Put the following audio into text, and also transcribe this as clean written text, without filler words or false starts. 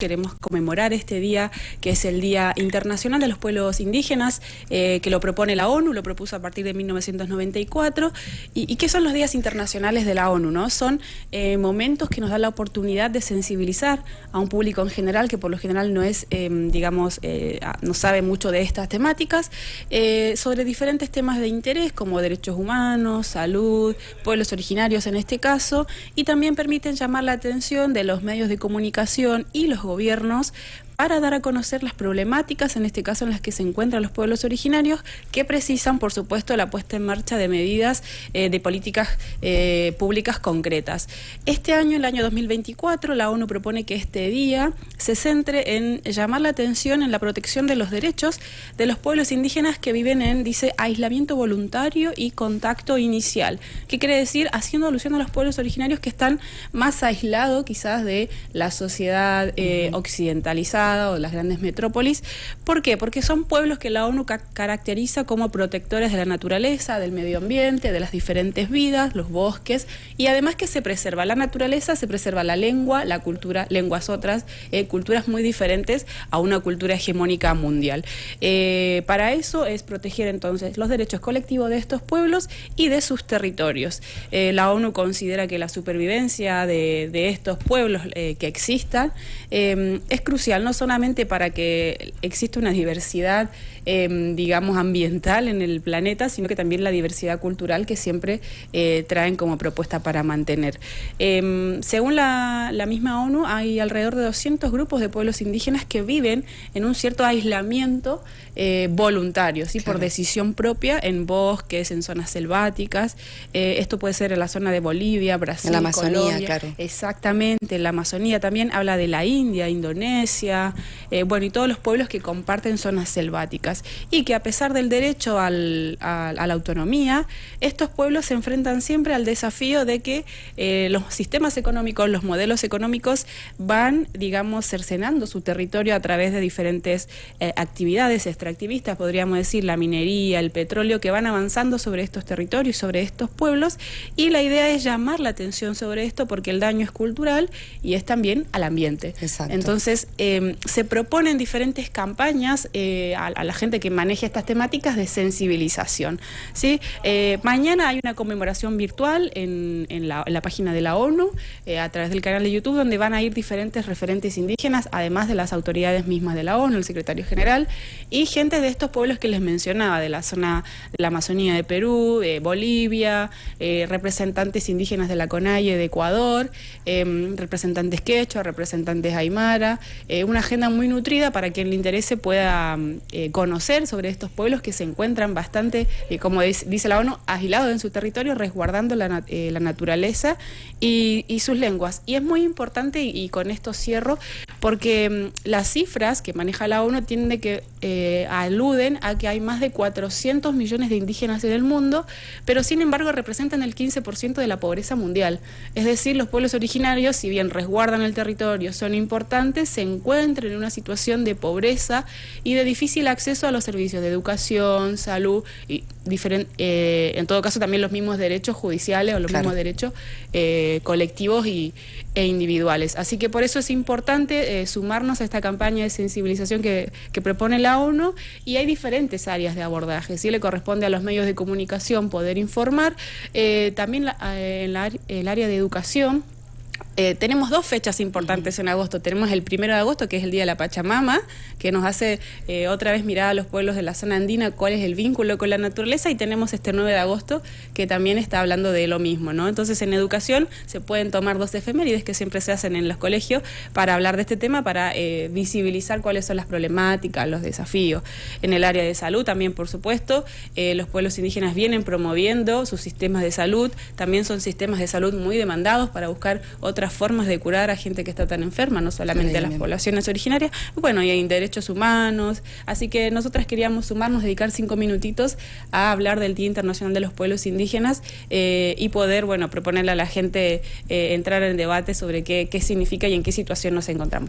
Queremos conmemorar este día, que es el Día Internacional de los Pueblos Indígenas, que lo propone la ONU, lo propuso a partir de 1994. ¿Y qué son los días internacionales de la ONU, ¿no? Son momentos que nos dan la oportunidad de sensibilizar a un público en general, que por lo general no es, no sabe mucho de estas temáticas, sobre diferentes temas de interés, como derechos humanos, salud, pueblos originarios en este caso, y también permiten llamar la atención de los medios de comunicación y los gobiernos para dar a conocer las problemáticas, en este caso en las que se encuentran los pueblos originarios, que precisan, por supuesto, la puesta en marcha de medidas de políticas públicas concretas. Este año, el año 2024, la ONU propone que este día se centre en llamar la atención en la protección de los derechos de los pueblos indígenas que viven en, dice, aislamiento voluntario y contacto inicial. ¿Qué quiere decir? Haciendo alusión a los pueblos originarios que están más aislados quizás de la sociedad occidentalizada o de las grandes metrópolis. ¿Por qué? Porque son pueblos que la ONU caracteriza como protectores de la naturaleza, del medio ambiente, de las diferentes vidas, los bosques, y además que se preserva la naturaleza, se preserva la lengua, la cultura, lenguas otras, culturas muy diferentes a una cultura hegemónica mundial. Para eso es proteger entonces los derechos colectivos de estos pueblos y de sus territorios. La ONU considera que la supervivencia de estos pueblos que existan es crucial, no solamente para que exista una diversidad, digamos, ambiental en el planeta, sino que también la diversidad cultural que siempre traen como propuesta para mantener. Según la misma ONU, hay alrededor de 200 grupos de pueblos indígenas que viven en un cierto aislamiento voluntario, ¿sí? Claro. Por decisión propia, en bosques, en zonas selváticas. Esto puede ser en la zona de Bolivia, Brasil, en la Amazonía, Colombia. Claro. Exactamente, en la Amazonía también habla de la India, Indonesia, bueno, y todos los pueblos que comparten zonas selváticas, y que a pesar del derecho a la autonomía, estos pueblos se enfrentan siempre al desafío de que los sistemas económicos, los modelos económicos van, digamos, cercenando su territorio a través de diferentes actividades extractivistas, podríamos decir la minería, el petróleo, que van avanzando sobre estos territorios, sobre estos pueblos, y la idea es llamar la atención sobre esto porque el daño es cultural y es también al ambiente. Exacto. Entonces, se proponen diferentes campañas a la gente que maneja estas temáticas de sensibilización, ¿sí? Mañana hay una conmemoración virtual en la página de la ONU, a través del canal de YouTube, donde van a ir diferentes referentes indígenas, además de las autoridades mismas de la ONU, el secretario general, y gente de estos pueblos que les mencionaba, de la zona de la Amazonía de Perú, de Bolivia, representantes indígenas de la CONAIE de Ecuador, representantes quechua, representantes aymara, una agenda muy nutrida para quien le interese pueda conocer sobre estos pueblos que se encuentran bastante, como dice la ONU, aislados en su territorio, resguardando la naturaleza y sus lenguas. Y es muy importante, y con esto cierro, porque las cifras que maneja la ONU tienden que aluden a que hay más de 400 millones de indígenas en el mundo, pero sin embargo representan el 15% de la pobreza mundial. Es decir, los pueblos originarios, si bien resguardan el territorio, son importantes, se encuentran en una situación de pobreza y de difícil acceso a los servicios de educación, salud y en todo caso también los mismos derechos judiciales o los mismos derechos colectivos e individuales. Así que por eso es importante sumarnos a esta campaña de sensibilización que propone la ONU, y hay diferentes áreas de abordaje. Sí, le corresponde a los medios de comunicación poder informar, también en el área de educación. Tenemos dos fechas importantes en agosto. Tenemos el 1 de agosto, que es el Día de la Pachamama, que nos hace otra vez mirar a los pueblos de la zona andina cuál es el vínculo con la naturaleza, y tenemos este 9 de agosto que también está hablando de lo mismo, ¿no? Entonces, en educación se pueden tomar dos efemérides que siempre se hacen en los colegios para hablar de este tema, para visibilizar cuáles son las problemáticas, los desafíos. En el área de salud también, por supuesto, los pueblos indígenas vienen promoviendo sus sistemas de salud, también son sistemas de salud muy demandados para buscar otras formas de curar a gente que está tan enferma, no solamente a las poblaciones originarias, bueno, y en derechos humanos. Así que nosotras queríamos sumarnos, dedicar 5 minutitos a hablar del Día Internacional de los Pueblos Indígenas, y poder, bueno, proponerle a la gente entrar en debate sobre qué significa y en qué situación nos encontramos.